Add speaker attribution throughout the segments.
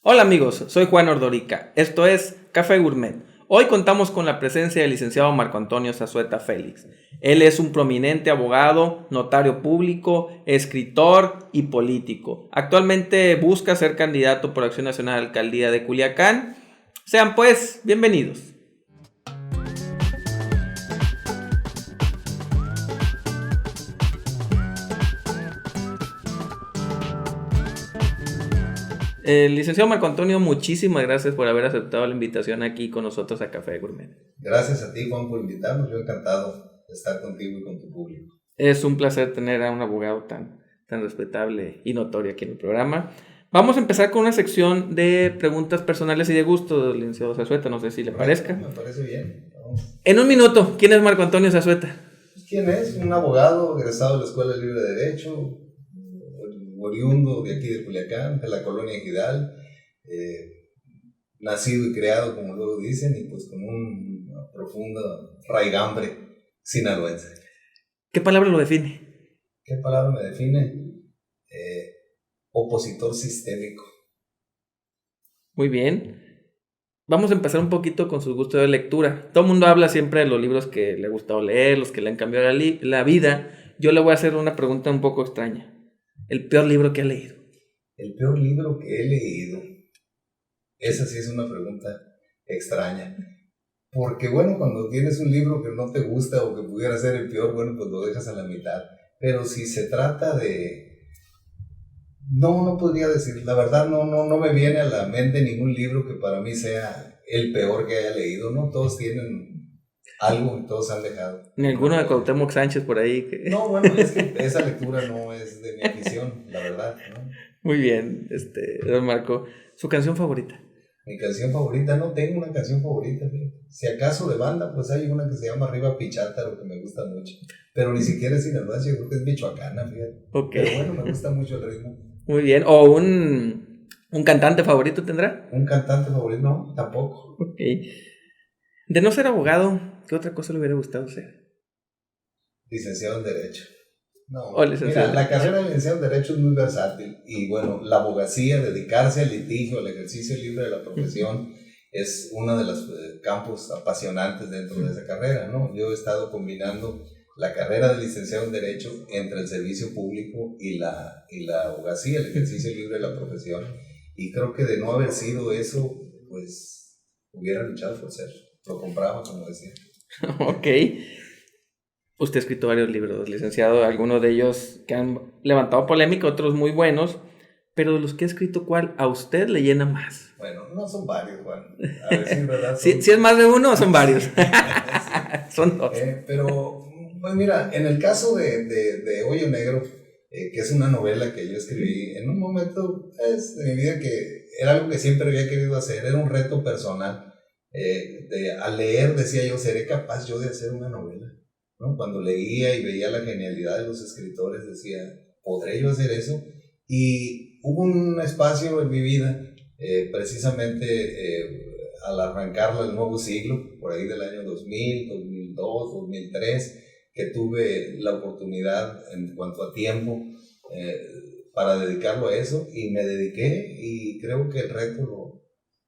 Speaker 1: Hola amigos, soy Juan Ordorica, esto es Café Gourmet. Hoy contamos con la presencia del licenciado Marco Antonio Zazueta Félix. Él es un prominente abogado, notario público, escritor y político. Actualmente busca ser candidato por Acción Nacional a la Alcaldía de Culiacán. Sean pues bienvenidos. Licenciado Marco Antonio, muchísimas gracias por haber aceptado la invitación aquí con nosotros a Café Gourmet.
Speaker 2: Gracias a ti, Juan, por invitarnos. Yo encantado de estar contigo y con tu público.
Speaker 1: Es un placer tener a un abogado tan respetable y notorio aquí en el programa. Vamos a empezar con una sección de preguntas personales y de gusto, licenciado Zazueta, no sé si le parezca.
Speaker 2: Me parece bien. Vamos.
Speaker 1: En un minuto, ¿quién es Marco Antonio Zazueta?
Speaker 2: ¿Quién es? Un abogado egresado de la Escuela Libre de Derecho, oriundo de aquí de Culiacán, de la colonia Ejidal, nacido y creado, como luego dicen, y pues con una profunda raigambre sinaloense.
Speaker 1: ¿Qué palabra lo define?
Speaker 2: ¿Qué palabra me define? Opositor sistémico.
Speaker 1: Muy bien. Vamos a empezar un poquito con su gusto de lectura. Todo el mundo habla siempre de los libros que le ha gustado leer, los que le han cambiado la vida. Yo le voy a hacer una pregunta un poco extraña. ¿El peor libro que ha leído?
Speaker 2: El peor libro que he leído. Esa sí es una pregunta extraña. Porque bueno, cuando tienes un libro que no te gusta o que pudiera ser el peor, bueno, pues lo dejas a la mitad. Pero si se trata de... No podría decir. La verdad no me viene a la mente ningún libro que para mí sea el peor que haya leído, ¿no? Todos tienen algo y todos han dejado.
Speaker 1: ¿Ninguno de Cuauhtémoc Sánchez por ahí?
Speaker 2: No, bueno, es que esa lectura no es de mi afición, la verdad, ¿no?
Speaker 1: Muy bien, don Marco. ¿Su canción favorita?
Speaker 2: Mi canción favorita, no tengo una canción favorita, fíjate. Si acaso de banda, pues hay una que se llama Arriba Pichátaro, que me gusta mucho. Pero ni siquiera es sinaloense, yo creo que es michoacana, fíjate.
Speaker 1: Okay.
Speaker 2: Pero bueno, me gusta mucho el ritmo.
Speaker 1: Muy bien. ¿O un cantante favorito tendrá?
Speaker 2: ¿Un cantante favorito? No, tampoco.
Speaker 1: Ok. De no ser abogado, ¿qué otra cosa le hubiera gustado ser?
Speaker 2: Licenciado en Derecho. No,
Speaker 1: licenciado.
Speaker 2: Mira, la carrera de licenciado en Derecho es muy versátil y bueno, la abogacía, dedicarse al litigio, al ejercicio libre de la profesión, es uno de los campos apasionantes dentro de esa carrera, ¿no? Yo he estado combinando la carrera de licenciado en Derecho entre el servicio público y la abogacía, el ejercicio libre de la profesión, y creo que de no haber sido eso, pues hubiera luchado por ser, lo compraba, como decía.
Speaker 1: Ok. Usted ha escrito varios libros, licenciado, algunos de ellos que han levantado polémica, otros muy buenos, pero de los que ha escrito, ¿cuál a usted le llena más?
Speaker 2: Bueno, no son varios, Juan. A decir verdad.
Speaker 1: Si es más de uno, son varios. Son dos.
Speaker 2: Pero, pues mira, en el caso de Hoyo Negro, que es una novela que yo escribí en un momento de mi vida que era algo que siempre había querido hacer, era un reto personal. Al leer decía yo, ¿seré capaz yo de hacer una novela? ¿No? Cuando leía y veía la genialidad de los escritores decía, ¿podré yo hacer eso? Y hubo un espacio en mi vida, precisamente al arrancar el nuevo siglo, por ahí del año 2000, 2002, 2003, que tuve la oportunidad en cuanto a tiempo para dedicarlo a eso, y me dediqué y creo que el reto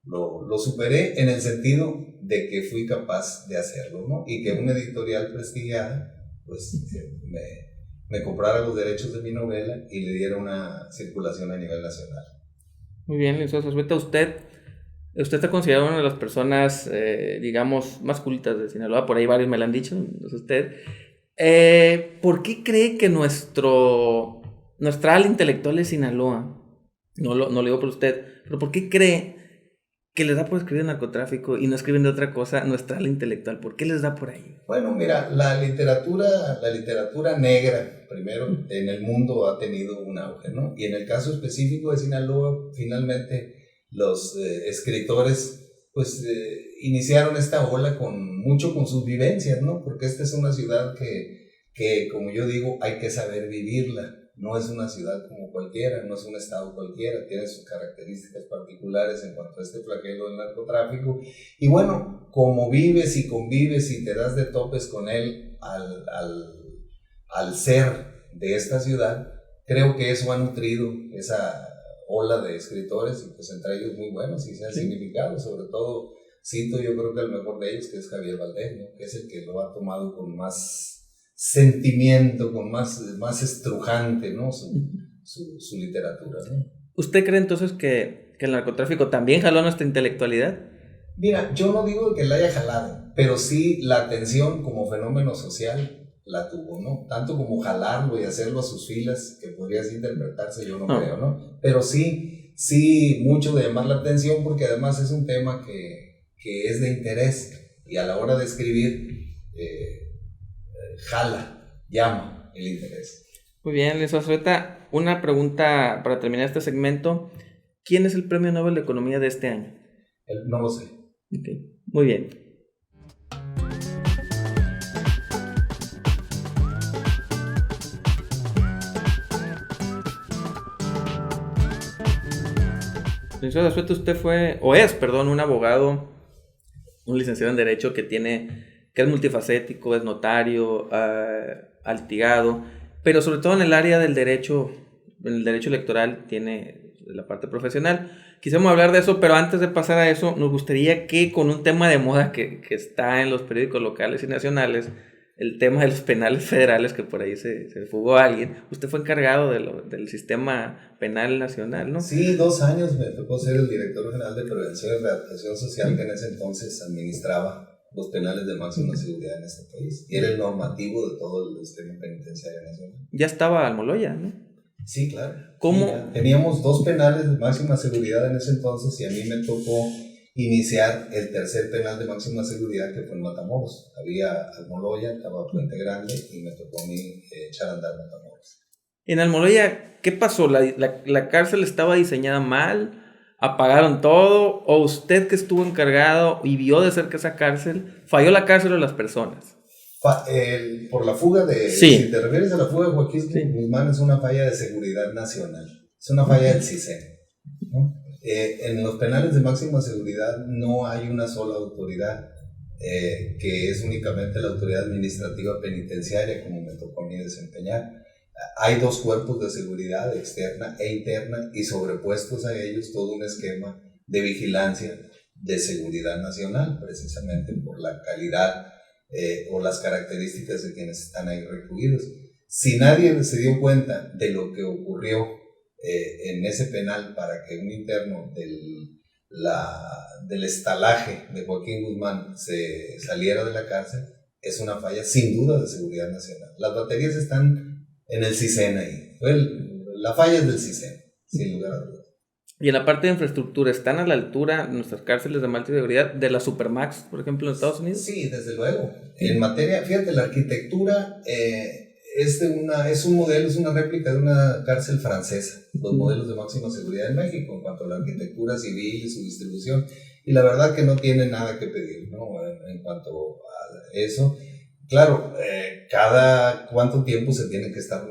Speaker 2: lo superé en el sentido de que fui capaz de hacerlo, ¿no? Y que una editorial prestigiada pues me comprara los derechos de mi novela y le diera una circulación a nivel nacional.
Speaker 1: Muy bien, licenciado Zazueta, usted está considerado una de las personas, digamos, más cultas de Sinaloa, por ahí varios me lo han dicho, no sé usted. ¿Por qué cree que nuestra ala intelectual de Sinaloa, no lo digo por usted, pero por qué cree que les da por escribir de narcotráfico y no escriben de otra cosa nuestra ala intelectual? ¿Por qué les da por ahí?
Speaker 2: Bueno, mira, la literatura negra, primero, en el mundo ha tenido un auge, ¿no? Y en el caso específico de Sinaloa, finalmente los escritores, pues, iniciaron esta ola mucho con sus vivencias, ¿no? Porque esta es una ciudad que, como yo digo, hay que saber vivirla. No es una ciudad como cualquiera, no es un estado cualquiera, tiene sus características particulares en cuanto a este flagelo del narcotráfico. Y bueno, como vives y convives y te das de topes con él al ser de esta ciudad, creo que eso ha nutrido esa ola de escritores, y pues entre ellos muy buenos y se han significado, sobre todo cito yo creo que el mejor de ellos, que es Javier Valdés, ¿no? Que es el que lo ha tomado con más sentimiento, con más estrujante, ¿no? Su literatura, ¿no?
Speaker 1: ¿Usted cree entonces que el narcotráfico también jaló nuestra intelectualidad?
Speaker 2: Mira, yo no digo que la haya jalado, pero sí la atención como fenómeno social la tuvo, ¿no? Tanto como jalarlo y hacerlo a sus filas, que podría así interpretarse, yo no creo, ¿no? Pero sí mucho de llamar la atención, porque además es un tema que es de interés, y a la hora de escribir llama el interés.
Speaker 1: Muy bien, Luis Azueta, una pregunta para terminar este segmento. ¿Quién es el Premio Nobel de Economía de este año?
Speaker 2: No lo sé.
Speaker 1: Okay. Muy bien. Luis Azueta, usted es un abogado, un licenciado en Derecho que es multifacético, es notario, ha litigado, pero sobre todo en el área del derecho, en el derecho electoral, tiene la parte profesional. Quisiéramos hablar de eso, pero antes de pasar a eso, nos gustaría que con un tema de moda que está en los periódicos locales y nacionales, el tema de los penales federales, que por ahí se fugó alguien. Usted fue encargado del sistema penal nacional, ¿no?
Speaker 2: Sí, 2 años me tocó ser el director general de Prevención y Readaptación Social, que en ese entonces administraba los penales de máxima seguridad en este país, y era el normativo de todo el sistema penitenciario nacional.
Speaker 1: Ya estaba Almoloya, ¿no?
Speaker 2: Sí, claro.
Speaker 1: ¿Cómo?
Speaker 2: Sí, teníamos 2 penales de máxima seguridad en ese entonces, y a mí me tocó iniciar el tercer penal de máxima seguridad, que fue en Matamoros. Había Almoloya, estaba Puente Grande, y me tocó a mí echar a andar Matamoros.
Speaker 1: En Almoloya, ¿qué pasó? ¿La cárcel estaba diseñada mal? ¿Apagaron todo? ¿O usted que estuvo encargado y vio de cerca esa cárcel, falló la cárcel o las personas?
Speaker 2: Por la fuga de...
Speaker 1: Sí.
Speaker 2: Si te refieres a la fuga de Joaquín Guzmán, es una falla de seguridad nacional. Es una falla del CISEN, ¿no? En los penales de máxima seguridad no hay una sola autoridad, que es únicamente la autoridad administrativa penitenciaria, como me tocó a mí desempeñar. Hay 2 cuerpos de seguridad, externa e interna, y sobrepuestos a ellos todo un esquema de vigilancia de seguridad nacional, precisamente por la calidad o las características de quienes están ahí recluidos. Si nadie se dio cuenta de lo que ocurrió en ese penal para que un interno del estalaje de Joaquín Guzmán se saliera de la cárcel, es una falla sin duda de seguridad nacional. Las baterías están en el CISEN ahí. La falla es del CISEN, sin lugar a dudas.
Speaker 1: Y en la parte de infraestructura, ¿están a la altura nuestras cárceles de alta seguridad de la Supermax, por ejemplo, en Estados Unidos?
Speaker 2: Sí, desde luego. En materia, fíjate, la arquitectura es un modelo, es una réplica de una cárcel francesa, los modelos de máxima seguridad en México, en cuanto a la arquitectura civil y su distribución, y la verdad que no tiene nada que pedir, ¿no? En cuanto a eso. Claro, cada cuánto tiempo se tienen que estar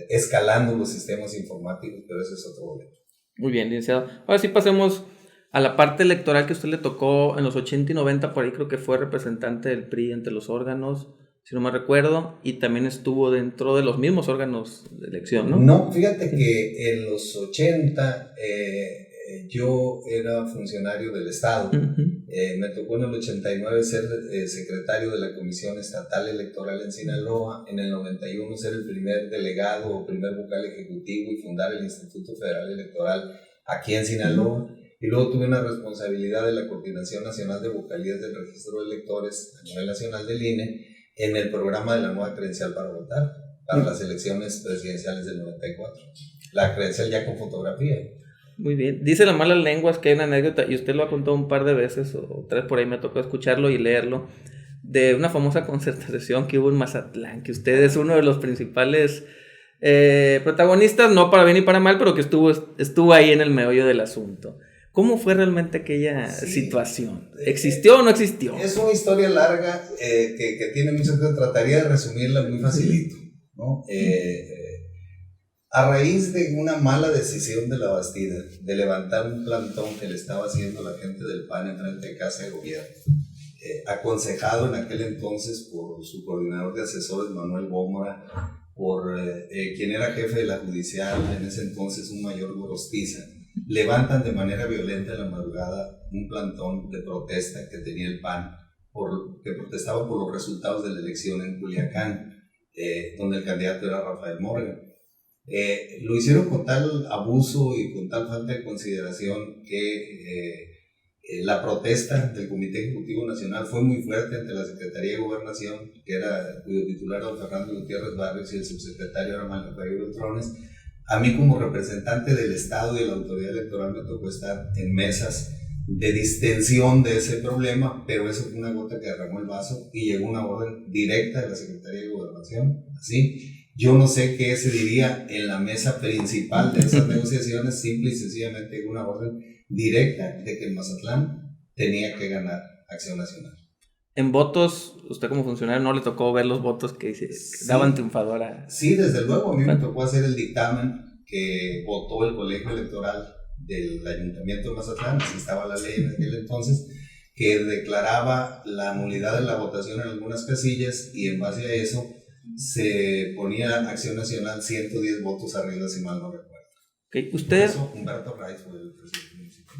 Speaker 2: escalando los sistemas informáticos, pero ese es otro problema.
Speaker 1: Muy bien, licenciado. Ahora sí pasemos a la parte electoral que a usted le tocó en los 80 y 90, por ahí creo que fue representante del PRI entre los órganos, si no me recuerdo, y también estuvo dentro de los mismos órganos de elección, ¿no?
Speaker 2: No, fíjate que en los 80 yo era funcionario del Estado. Me tocó en el 89 ser secretario de la Comisión Estatal Electoral en Sinaloa, en el 91 ser el primer delegado o primer vocal ejecutivo y fundar el Instituto Federal Electoral aquí en Sinaloa, y luego tuve una responsabilidad de la Coordinación Nacional de Vocalías del Registro de Electores a nivel nacional del INE en el programa de la nueva credencial para votar para las elecciones presidenciales del 94. La credencial ya con fotografía.
Speaker 1: Muy bien. Dice las malas lenguas que hay una anécdota, y usted lo ha contado un par de veces, o 3 por ahí me tocó escucharlo y leerlo, de una famosa concertación que hubo en Mazatlán, que usted es uno de los principales protagonistas, no para bien ni para mal, pero que estuvo ahí en el meollo del asunto. ¿Cómo fue realmente aquella situación? ¿Existió o no existió?
Speaker 2: Es una historia larga que tiene muchas cosas. Trataría de resumirla muy facilito, ¿no? A raíz de una mala decisión de la Bastida de levantar un plantón que le estaba haciendo la gente del PAN en frente de Casa de Gobierno, aconsejado en aquel entonces por su coordinador de asesores Manuel Gómora, por quien era jefe de la judicial en ese entonces, un mayor Gorostiza, levantan de manera violenta en la madrugada un plantón de protesta que tenía el PAN, que protestaba por los resultados de la elección en Culiacán, donde el candidato era Rafael Morgan. Lo hicieron con tal abuso y con tal falta de consideración que la protesta del Comité Ejecutivo Nacional fue muy fuerte ante la Secretaría de Gobernación, cuyo titular era don Fernando Gutiérrez Barrios y el subsecretario era Manuel Javier Beltrones. A mí, como representante del Estado y de la autoridad electoral, me tocó estar en mesas de distensión de ese problema, pero eso fue una gota que derramó el vaso y llegó una orden directa de la Secretaría de Gobernación. Así, yo no sé qué se diría en la mesa principal de esas negociaciones, simple y sencillamente llegó una orden directa de que el Mazatlán tenía que ganar Acción Nacional.
Speaker 1: En votos, usted como funcionario no le tocó ver los votos que daban triunfadora.
Speaker 2: Sí, desde luego, a mí me tocó hacer el dictamen que votó el colegio electoral del Ayuntamiento de Mazatlán, así estaba la ley en aquel entonces, que declaraba la nulidad de la votación en algunas casillas y en base a eso se ponía Acción Nacional 110 votos arriba, si mal no recuerdo.
Speaker 1: Okay. Usted,
Speaker 2: eso, Humberto Raiz fue el presidente municipal.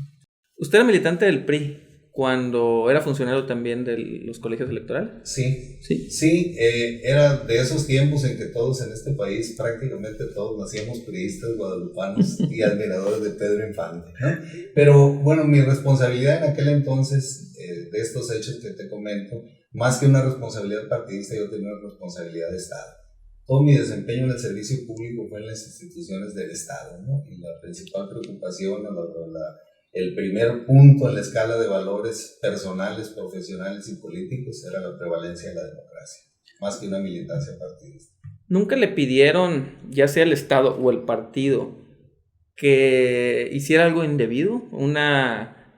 Speaker 1: ¿Usted era militante del PRI cuando era funcionario también de los colegios electorales?
Speaker 2: Sí, era de esos tiempos en que todos en este país, prácticamente todos, nacíamos priistas, guadalupanos y admiradores de Pedro Infante, ¿no? Pero bueno, mi responsabilidad en aquel entonces, de estos hechos que te comento, más que una responsabilidad partidista, yo tenía una responsabilidad de Estado. Todo mi desempeño en el servicio público fue en las instituciones del Estado, ¿no? Y la principal preocupación, el primer punto en la escala de valores personales, profesionales y políticos era la prevalencia de la democracia, más que una militancia partidista.
Speaker 1: ¿Nunca le pidieron, ya sea el Estado o el partido, que hiciera algo indebido?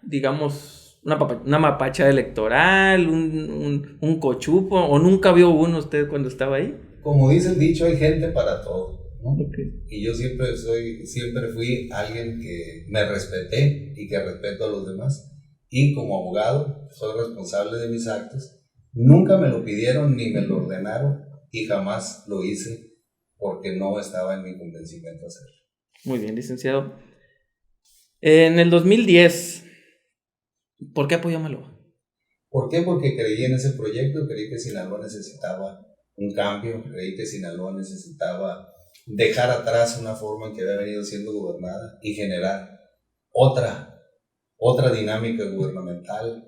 Speaker 1: Digamos, una mapacha electoral, un cochupo, o nunca vio uno usted cuando estaba ahí?
Speaker 2: Como dice el dicho, hay gente para todo, ¿no?
Speaker 1: Okay.
Speaker 2: Y yo siempre fui alguien que me respeté y que respeto a los demás. Y como abogado, soy responsable de mis actos. Nunca me lo pidieron ni me lo ordenaron y jamás lo hice porque no estaba en mi convencimiento hacerlo.
Speaker 1: Muy bien, licenciado. En el 2010, ¿por qué apoyó a Maloba?
Speaker 2: ¿Por qué? Porque creí en ese proyecto, creí que Sinaloa necesitaba un cambio, creí que Sinaloa necesitaba dejar atrás una forma en que había venido siendo gobernada y generar otra dinámica gubernamental,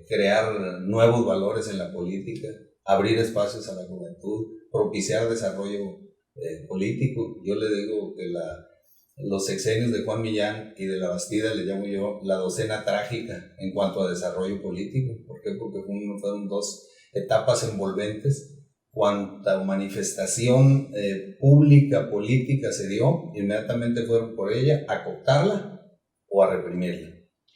Speaker 2: crear nuevos valores en la política, abrir espacios a la juventud, propiciar desarrollo político. Yo le digo que los sexenios de Juan Millán y de la Bastida le llamo yo la docena trágica en cuanto a desarrollo político. ¿Por qué? Porque fueron dos etapas envolventes. Cuanta manifestación pública, política se dio, inmediatamente fueron por ella a cooptarla o a reprimirla.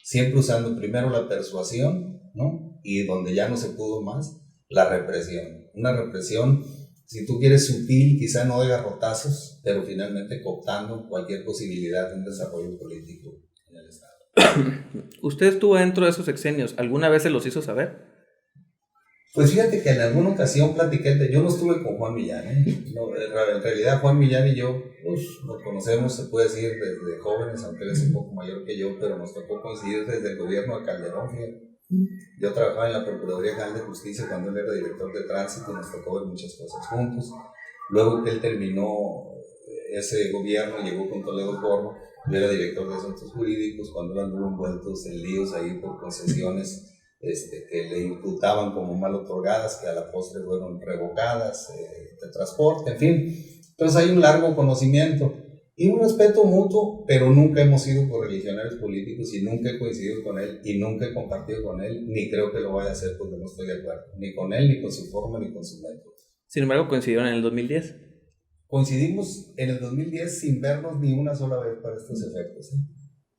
Speaker 2: Siempre usando primero la persuasión, ¿no? Y donde ya no se pudo más, la represión. Una represión, si tú quieres, sutil, quizá no de garrotazos, pero finalmente cooptando cualquier posibilidad de un desarrollo político en el Estado.
Speaker 1: ¿Usted estuvo dentro de esos sexenios? ¿Alguna vez se los hizo saber?
Speaker 2: Pues fíjate que en alguna ocasión platiqué, yo no estuve con Juan Millán, no, en realidad Juan Millán y yo nos conocemos, se puede decir, desde jóvenes, aunque él es un poco mayor que yo, pero nos tocó coincidir desde el gobierno de Calderón. Yo trabajaba en la Procuraduría General de Justicia cuando él era director de tránsito y nos tocó ver muchas cosas juntos. Luego que él terminó ese gobierno, llegó con Toledo Corvo, yo era director de asuntos jurídicos, cuando él anduvo envueltos en líos ahí por concesiones que le imputaban como mal otorgadas, que a la postre fueron revocadas, de transporte, en fin. Entonces hay un largo conocimiento y un respeto mutuo, pero nunca hemos sido correligionarios políticos y nunca he coincidido con él y nunca he compartido con él, ni creo que lo vaya a hacer porque no estoy de acuerdo, ni con él, ni con su forma, ni con su método.
Speaker 1: Sin embargo, coincidieron en el 2010.
Speaker 2: Coincidimos en el 2010 sin vernos ni una sola vez para estos efectos,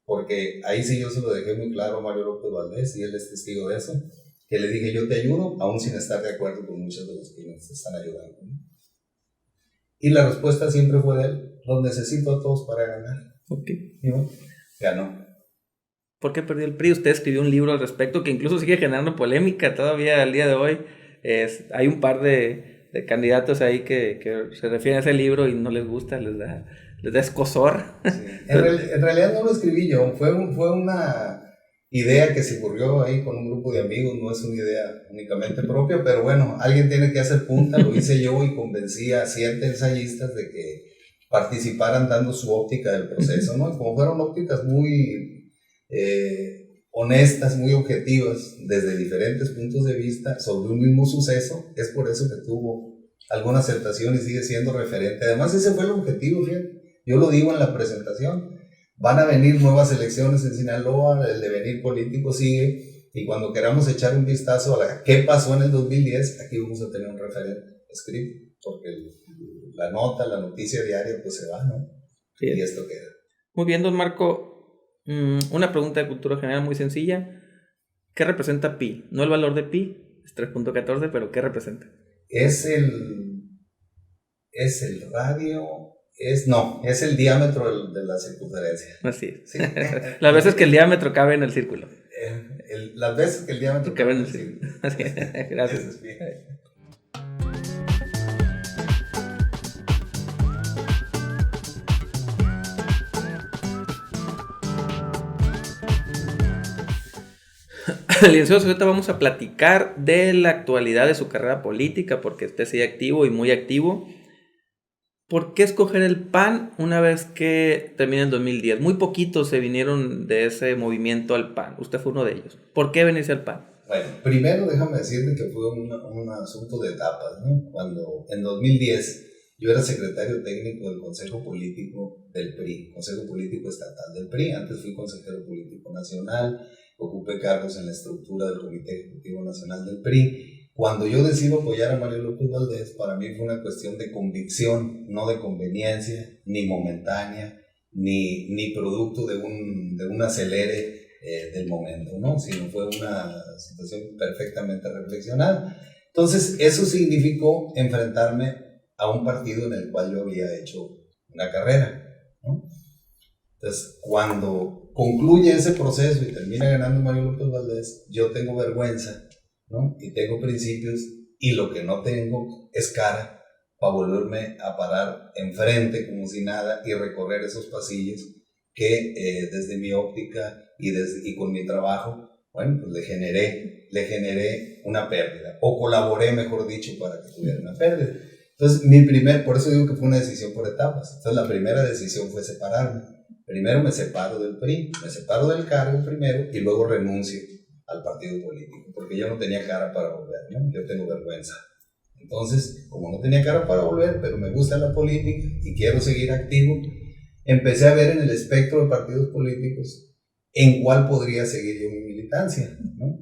Speaker 2: porque ahí sí yo se lo dejé muy claro a Mario López Valdés y él es testigo de eso, que le dije yo te ayudo, aún sin estar de acuerdo con muchos de los que nos están ayudando, ¿no? Y la respuesta siempre fue de él, los necesito a todos para ganar.
Speaker 1: Okay.
Speaker 2: Y bueno, ganó.
Speaker 1: ¿Por qué perdió el PRI? Usted escribió un libro al respecto que incluso sigue generando polémica todavía al día de hoy. Hay un par de candidatos ahí que se refieren a ese libro y no les gusta, les de escozor.
Speaker 2: Sí. En realidad no lo escribí yo, fue una idea que se ocurrió ahí con un grupo de amigos, no es una idea únicamente propia, pero bueno, alguien tiene que hacer punta, lo hice yo y convencí a 7 ensayistas de que participaran dando su óptica del proceso, ¿no? Como fueron ópticas muy honestas, muy objetivas, desde diferentes puntos de vista sobre un mismo suceso, es por eso que tuvo alguna aceptación y sigue siendo referente. Además, ese fue el objetivo, fíjate. Yo lo digo en la presentación. Van a venir nuevas elecciones en Sinaloa, el devenir político sigue, y cuando queramos echar un vistazo a qué pasó en el 2010, aquí vamos a tener un referente escrito, porque la nota, la noticia diaria, pues se va, ¿no? Sí. Y esto queda.
Speaker 1: Muy bien, don Marco. Una pregunta de cultura general muy sencilla. ¿Qué representa pi? No el valor de pi, es 3.14, pero ¿qué representa?
Speaker 2: Es el radio... es el diámetro de la circunferencia.
Speaker 1: Así es. Sí. Las veces que el diámetro cabe en el círculo.
Speaker 2: Las veces que el diámetro
Speaker 1: cabe en el círculo. Así es. Gracias. Licenciado Zazueta, vamos a platicar de la actualidad de su carrera política, porque usted sigue activo y muy activo. ¿Por qué escoger el PAN una vez que termina el 2010? Muy poquitos se vinieron de ese movimiento al PAN. Usted fue uno de ellos. ¿Por qué venirse al PAN?
Speaker 2: Bueno, primero déjame decirte que fue un asunto de etapas, ¿no? Cuando en 2010 yo era secretario técnico del Consejo Político del PRI, Consejo Político Estatal del PRI. Antes fui consejero político nacional, ocupé cargos en la estructura del Comité Ejecutivo Nacional del PRI. Cuando yo decido apoyar a Mario López Valdés, para mí fue una cuestión de convicción, no de conveniencia, ni momentánea, ni producto de un acelere del momento, ¿no? Sino fue una situación perfectamente reflexionada. Entonces, eso significó enfrentarme a un partido en el cual yo había hecho una carrera, ¿no? Entonces, cuando concluye ese proceso y termina ganando Mario López Valdés, yo tengo vergüenza, ¿no? Y tengo principios, y lo que no tengo es cara para volverme a parar enfrente como si nada y recorrer esos pasillos que desde mi óptica y con mi trabajo, bueno, pues le generé una pérdida, o colaboré, mejor dicho, para que tuviera una pérdida. Entonces, por eso digo que fue una decisión por etapas. Entonces, la primera decisión fue separarme. Primero me separo del PRI, me separo del cargo primero y luego renuncio al partido político, porque yo no tenía cara para volver, ¿no? Yo tengo vergüenza. Entonces, como no tenía cara para volver, pero me gusta la política y quiero seguir activo, empecé a ver en el espectro de partidos políticos en cuál podría seguir yo mi militancia, ¿no?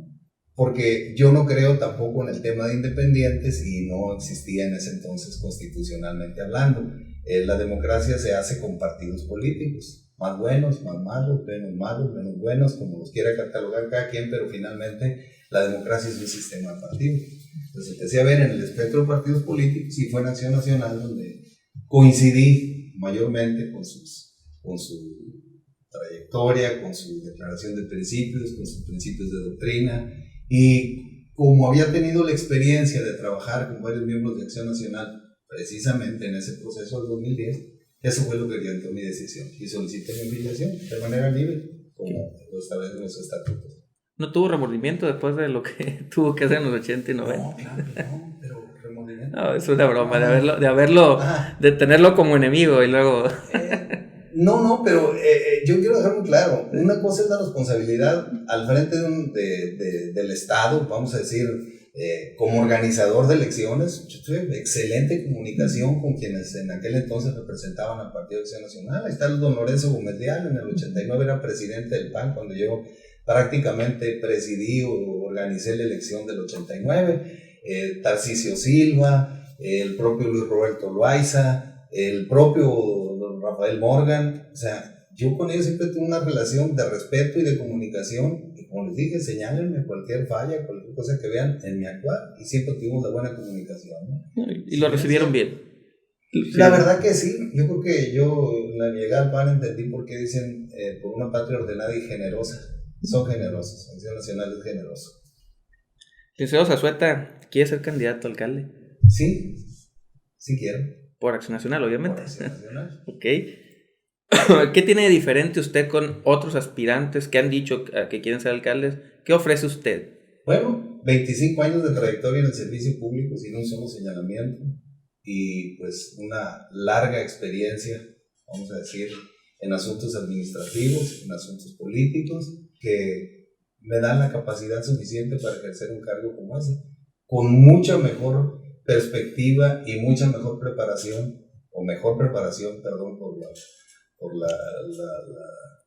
Speaker 2: Porque yo no creo tampoco en el tema de independientes y no existía en ese entonces constitucionalmente hablando. La democracia se hace con partidos políticos, más buenos, más malos, menos buenos, como los quiera catalogar cada quien, pero finalmente la democracia es un sistema de partidos. Entonces empecé a ver en el espectro de partidos políticos y fue en Acción Nacional donde coincidí mayormente con su trayectoria, con su declaración de principios, con sus principios de doctrina, y como había tenido la experiencia de trabajar con varios miembros de Acción Nacional precisamente en ese proceso del 2010, eso fue lo que orientó mi decisión y solicité mi afiliación de manera libre, como lo establecen los estatutos.
Speaker 1: ¿No tuvo remordimiento después de lo que tuvo que hacer en los 80 y 90?
Speaker 2: No, claro que no, pero remordimiento.
Speaker 1: No, es una broma, de tenerlo como enemigo y luego...
Speaker 2: No, pero yo quiero dejar muy claro, una cosa es la responsabilidad al frente del Estado, vamos a decir, como organizador de elecciones. Yo tuve excelente comunicación con quienes en aquel entonces representaban al Partido de Acción Nacional. Ahí está el don Lorenzo Gómez Leal, en el 89 era presidente del PAN, cuando yo prácticamente presidí o organicé la elección del 89, Tarcisio Silva, el propio Luis Roberto Loaiza, el propio Rafael Morgan. O sea, yo con ellos siempre tuve una relación de respeto y de comunicación, y como les dije, señálenme cualquier falla, cualquier cosa que vean en mi actuar, y siempre tuvimos la buena comunicación, ¿no?
Speaker 1: Y lo recibieron bien.
Speaker 2: La verdad que sí. Yo creo que yo en la llegada al PAN entendí por qué dicen por una patria ordenada y generosa. Son generosos, Acción Nacional es generoso.
Speaker 1: Licenciado Zazueta, ¿quiere ser candidato a alcalde?
Speaker 2: Sí quiero.
Speaker 1: Por Acción Nacional, obviamente.
Speaker 2: Por Acción Nacional.
Speaker 1: Ok. ¿Qué tiene de diferente usted con otros aspirantes que han dicho que quieren ser alcaldes? ¿Qué ofrece usted?
Speaker 2: Bueno, 25 años de trayectoria en el servicio público sin un solo señalamiento y pues una larga experiencia, vamos a decir, en asuntos administrativos, en asuntos políticos, que me dan la capacidad suficiente para ejercer un cargo como ese, con mucha mejor perspectiva y mucha mejor preparación, o mejor preparación, perdón por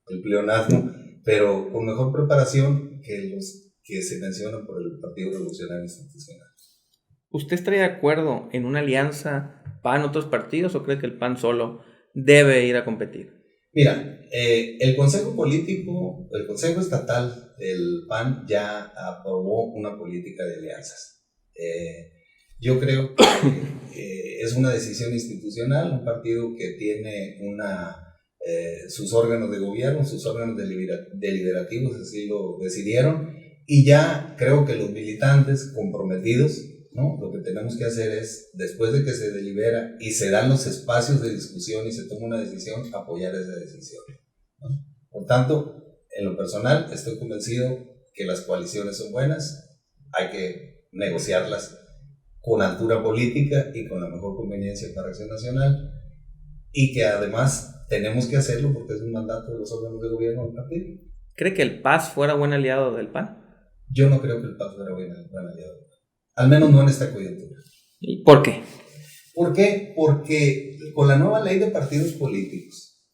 Speaker 2: el pleonasmo, pero con mejor preparación que los que se mencionan por el Partido Revolucionario Institucional.
Speaker 1: ¿Usted estaría de acuerdo en una alianza PAN-otros partidos o cree que el PAN solo debe ir a competir?
Speaker 2: Mira, el Consejo Político, el Consejo Estatal del PAN ya aprobó una política de alianzas. Yo creo que es una decisión institucional, un partido que tiene sus órganos de gobierno, sus órganos deliberativos, así lo decidieron, y ya creo que los militantes comprometidos, ¿no? Lo que tenemos que hacer es, después de que se delibera y se dan los espacios de discusión y se toma una decisión, apoyar esa decisión, ¿no? Por tanto, en lo personal, estoy convencido que las coaliciones son buenas, hay que negociarlas con altura política y con la mejor conveniencia para Acción Nacional, y que además tenemos que hacerlo porque es un mandato de los órganos de gobierno del partido.
Speaker 1: ¿Cree que el PAS fuera buen aliado del PAN?
Speaker 2: Yo no creo que el PAS fuera buen aliado, al menos no en esta coyuntura.
Speaker 1: ¿Y por qué?
Speaker 2: ¿Por qué? Porque con la nueva ley de partidos políticos,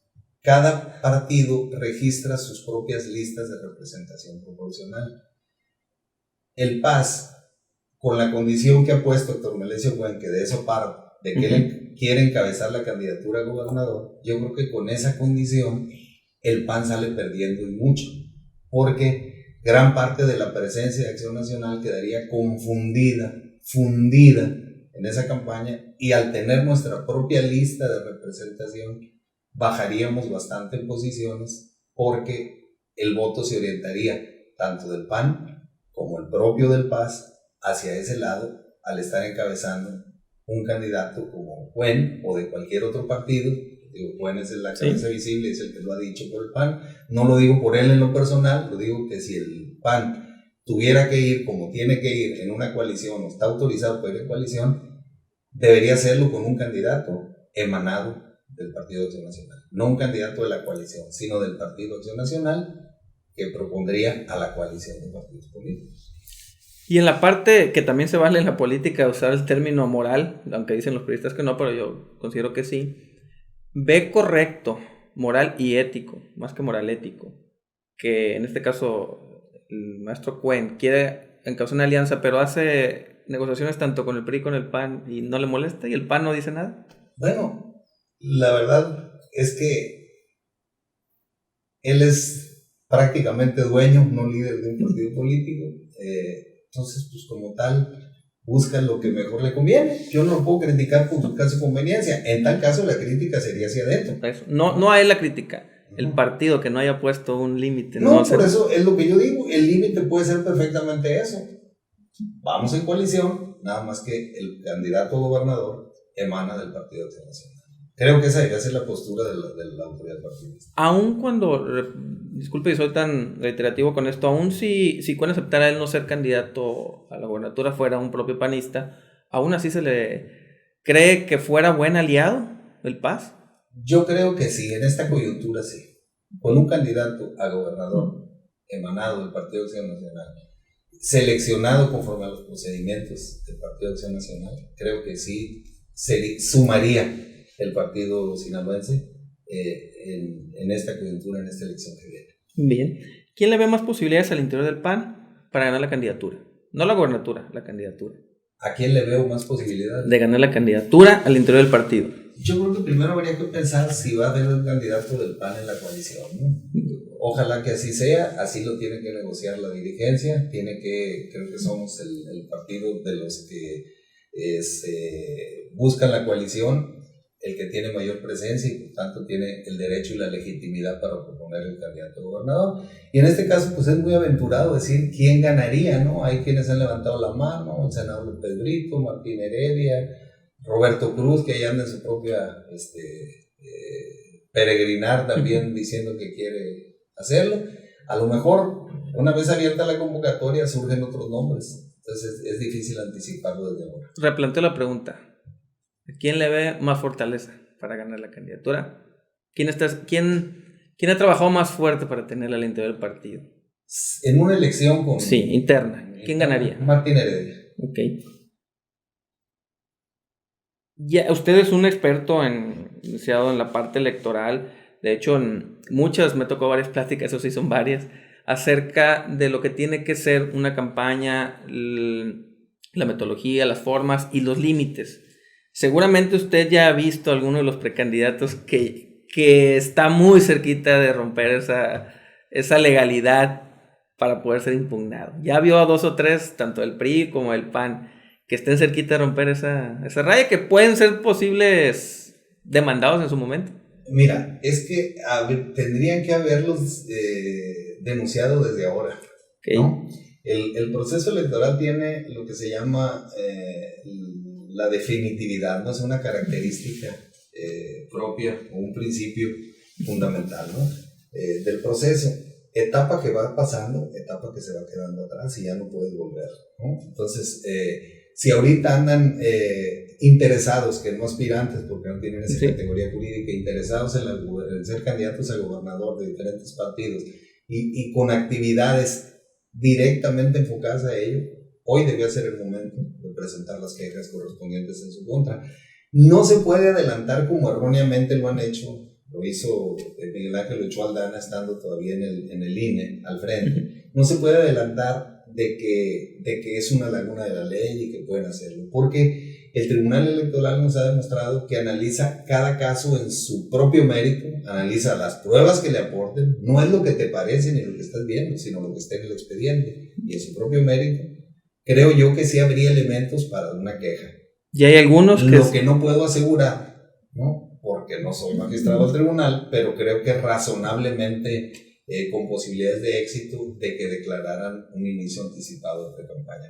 Speaker 2: cada partido registra sus propias listas de representación proporcional. El PAS, con la condición que ha puesto Héctor Melesio Cuen, que de eso parto, de que él quiere encabezar la candidatura a gobernador, yo creo que con esa condición el PAN sale perdiendo y mucho, porque gran parte de la presencia de Acción Nacional quedaría fundida en esa campaña, y al tener nuestra propia lista de representación bajaríamos bastante en posiciones, porque el voto se orientaría tanto del PAN como el propio del PAS hacia ese lado, al estar encabezando un candidato como Cuen o de cualquier otro partido. Digo, Cuen es la cabeza visible, es el que lo ha dicho por el PAN. No lo digo por él en lo personal, lo digo que si el PAN tuviera que ir como tiene que ir en una coalición, o está autorizado para ir en coalición, debería hacerlo con un candidato emanado del Partido de Acción Nacional. No un candidato de la coalición, sino del Partido de Acción Nacional, que propondría a la coalición de partidos políticos.
Speaker 1: Y en la parte que también se vale en la política usar el término moral, aunque dicen los periodistas que no, pero yo considero que sí, ve correcto, moral y ético, más que moral ético, que en este caso el maestro Cuen quiere encauzar una alianza, pero hace negociaciones tanto con el PRI como con el PAN y no le molesta, y el PAN no dice nada.
Speaker 2: Bueno, la verdad es que él es prácticamente dueño, no líder de un partido político. Entonces, pues como tal, busca lo que mejor le conviene. Yo no lo puedo criticar por su caso de conveniencia. En tal caso, la crítica sería hacia adentro.
Speaker 1: No a él la crítica, el partido que no haya puesto un límite.
Speaker 2: No, por eso es lo que yo digo. El límite puede ser perfectamente eso. Vamos en coalición, nada más que el candidato a gobernador emana del Partido de Acción Nacional. Creo que esa debería ser la postura de la autoridad partidista.
Speaker 1: Aún cuando, disculpe si soy tan reiterativo con esto, aún si Cuen aceptara él no ser candidato a la gobernatura, fuera un propio panista, aún así se le cree que fuera buen aliado del PAS.
Speaker 2: Yo creo que sí, en esta coyuntura sí. Con un candidato a gobernador emanado del Partido de Acción Nacional, seleccionado conforme a los procedimientos del Partido de Acción Nacional, creo que sí se sumaría el partido sinaloense en esta coyuntura, en esta elección que viene.
Speaker 1: Bien. ¿Quién le ve más posibilidades al interior del PAN para ganar la candidatura? No la gobernatura, la candidatura.
Speaker 2: ¿A quién le veo más posibilidades?
Speaker 1: De ganar la candidatura al interior del partido.
Speaker 2: Yo creo que primero habría que pensar si va a haber un candidato del PAN en la coalición, ¿no? Ojalá que así sea, así lo tiene que negociar la dirigencia, creo que somos el partido de los que buscan la coalición, el que tiene mayor presencia y por tanto tiene el derecho y la legitimidad para proponer el candidato a gobernador. Y en este caso pues es muy aventurado decir quién ganaría, ¿no? Hay quienes han levantado la mano, el senador López Brito, Martín Heredia, Roberto Cruz, que ya anda en su propia peregrinar también diciendo que quiere hacerlo. A lo mejor, una vez abierta la convocatoria, surgen otros nombres. Entonces es difícil anticiparlo desde ahora.
Speaker 1: Replanteo la pregunta. ¿A quién le ve más fortaleza para ganar la candidatura? ¿Quién ha trabajado más fuerte para tenerla al interior del partido?
Speaker 2: En una elección con...
Speaker 1: Sí, interna. ¿Quién ganaría?
Speaker 2: Martín Heredia.
Speaker 1: Ok. Ya, usted es un experto iniciado en la parte electoral. De hecho, me tocó varias pláticas, eso sí son varias, acerca de lo que tiene que ser una campaña, la metodología, las formas y los límites. Seguramente usted ya ha visto alguno de los precandidatos que está muy cerquita de romper esa legalidad para poder ser impugnado. Ya vio a 2 o 3, tanto el PRI como el PAN, que estén cerquita de romper esa raya, que pueden ser posibles demandados en su momento.
Speaker 2: Mira, es que tendrían que haberlos denunciado desde ahora,
Speaker 1: okay,
Speaker 2: ¿no? El proceso electoral tiene lo que se llama la definitividad, ¿no? Es una característica propia o un principio fundamental, ¿no? Del proceso. Etapa que va pasando, etapa que se va quedando atrás y ya no puedes volver, ¿no? Entonces, si ahorita andan interesados, que no aspirantes porque no tienen esa categoría jurídica, interesados en ser candidatos a gobernador de diferentes partidos y con actividades directamente enfocadas a ello, hoy debía ser el momento de presentar las quejas correspondientes en su contra. No se puede adelantar como erróneamente lo han hecho. Lo hizo Miguel Ángel Ochoa Aldana estando todavía en el INE al frente. No se puede adelantar de que es una laguna de la ley y que pueden hacerlo, porque el Tribunal Electoral nos ha demostrado que analiza cada caso en su propio mérito, analiza las pruebas que le aporten, no es lo que te parece ni lo que estás viendo, sino lo que está en el expediente, y en su propio mérito creo yo que sí habría elementos para una queja.
Speaker 1: Y hay algunos
Speaker 2: que no puedo asegurar, ¿no? Porque no soy magistrado del tribunal, pero creo que razonablemente con posibilidades de éxito de que declararan un inicio anticipado de campaña.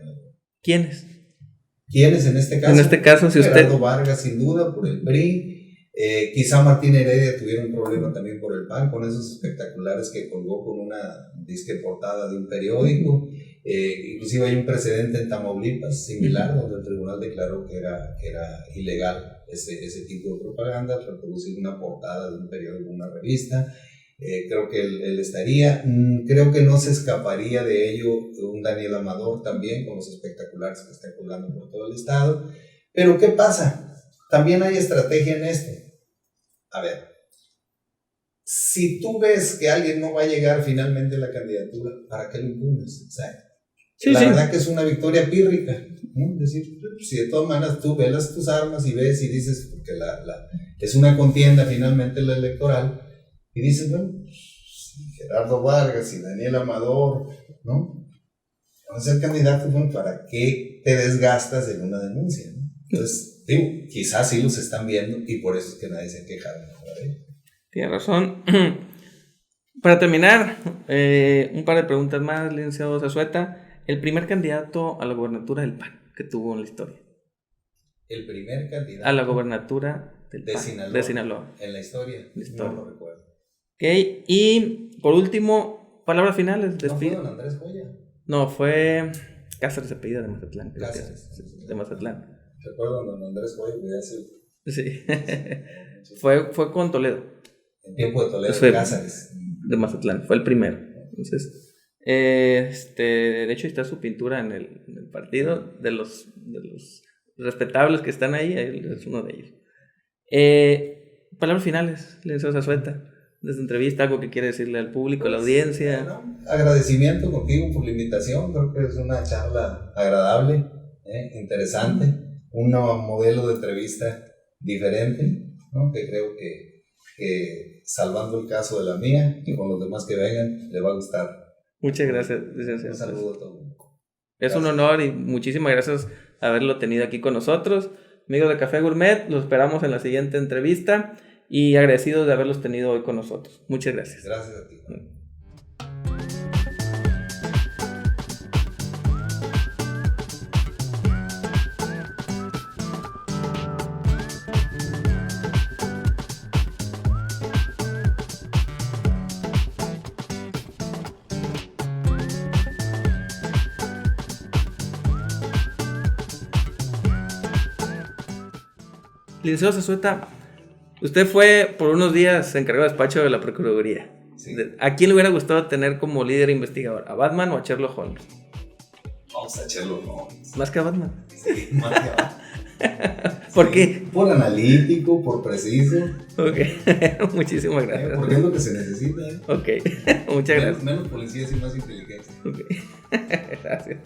Speaker 1: ¿Quiénes?
Speaker 2: ¿Quiénes en este caso?
Speaker 1: En este caso, si usted...
Speaker 2: Gerardo Vargas, sin duda, por el PRI. Quizá Martín Heredia tuviera un problema también por el PAN, con esos espectaculares que colgó con una disque portada de un periódico. Inclusive hay un precedente en Tamaulipas similar, donde el tribunal declaró que era ilegal ese tipo de propaganda, reproducir una portada de un periódico, una revista. Creo que él estaría, creo que no se escaparía de ello un Daniel Amador también, con los espectaculares que está colgando por todo el estado. Pero ¿qué pasa? También hay estrategia en esto. A ver, si tú ves que alguien no va a llegar finalmente a la candidatura, ¿para qué lo impugnas? O sea, la verdad que es una victoria pírrica, ¿no? Es decir, si de todas maneras tú velas tus armas y ves y dices, porque es una contienda finalmente la electoral, y dices, bueno, Gerardo Vargas y Daniel Amador, ¿no? Van a ser candidatos, bueno, ¿para qué te desgastas en una denuncia, ¿no? Entonces, digo, quizás sí los están viendo y por eso es que nadie se queja.
Speaker 1: Tiene razón. Para terminar, un par de preguntas más, licenciado Zazueta. El primer candidato a la gobernatura del PAN que tuvo en la historia.
Speaker 2: El primer candidato
Speaker 1: a la gobernatura del
Speaker 2: de,
Speaker 1: PAN,
Speaker 2: Sinaloa. En la historia. No lo recuerdo.
Speaker 1: Okay. Y por último, palabras finales.
Speaker 2: ¿No fue don Andrés Joya?
Speaker 1: No, fue Cáceres de Pedida de Mazatlán.
Speaker 2: Cáceres.
Speaker 1: De Mazatlán.
Speaker 2: Recuerdo don Andrés Joya, voy a decir.
Speaker 1: Sí. fue con Toledo.
Speaker 2: En tiempo de Toledo, Cáceres.
Speaker 1: De Mazatlán, fue el primero. Entonces, de hecho está su pintura en el partido, de los respetables que están ahí, él es uno de ellos. Palabras finales, licenciado Zazueta, de esta entrevista, algo que quiere decirle al público, a la audiencia.
Speaker 2: Bueno, agradecimiento contigo por la invitación, creo que es una charla agradable, interesante, un modelo de entrevista diferente, ¿no? Que creo que salvando el caso de la mía y con los demás que vengan, le va a gustar.
Speaker 1: Muchas gracias, licenciado.
Speaker 2: Un saludo a todos.
Speaker 1: Es un honor y muchísimas gracias haberlo tenido aquí con nosotros. Amigos de Café Gourmet, los esperamos en la siguiente entrevista y agradecidos de haberlos tenido hoy con nosotros. Muchas gracias.
Speaker 2: Gracias a ti.
Speaker 1: Licenciado Zazueta, usted fue por unos días encargado de despacho de la Procuraduría.
Speaker 2: Sí.
Speaker 1: ¿A quién le hubiera gustado tener como líder investigador? ¿A Batman o a Sherlock Holmes?
Speaker 2: Vamos a Sherlock Holmes.
Speaker 1: Más que a Batman.
Speaker 2: Sí, más que Batman.
Speaker 1: ¿Por
Speaker 2: Sí,
Speaker 1: qué?
Speaker 2: Por analítico, por preciso.
Speaker 1: Ok, muchísimas gracias.
Speaker 2: Porque es lo que se necesita.
Speaker 1: Ok, muchas gracias.
Speaker 2: Menos policías y más inteligencia.
Speaker 1: Ok, gracias.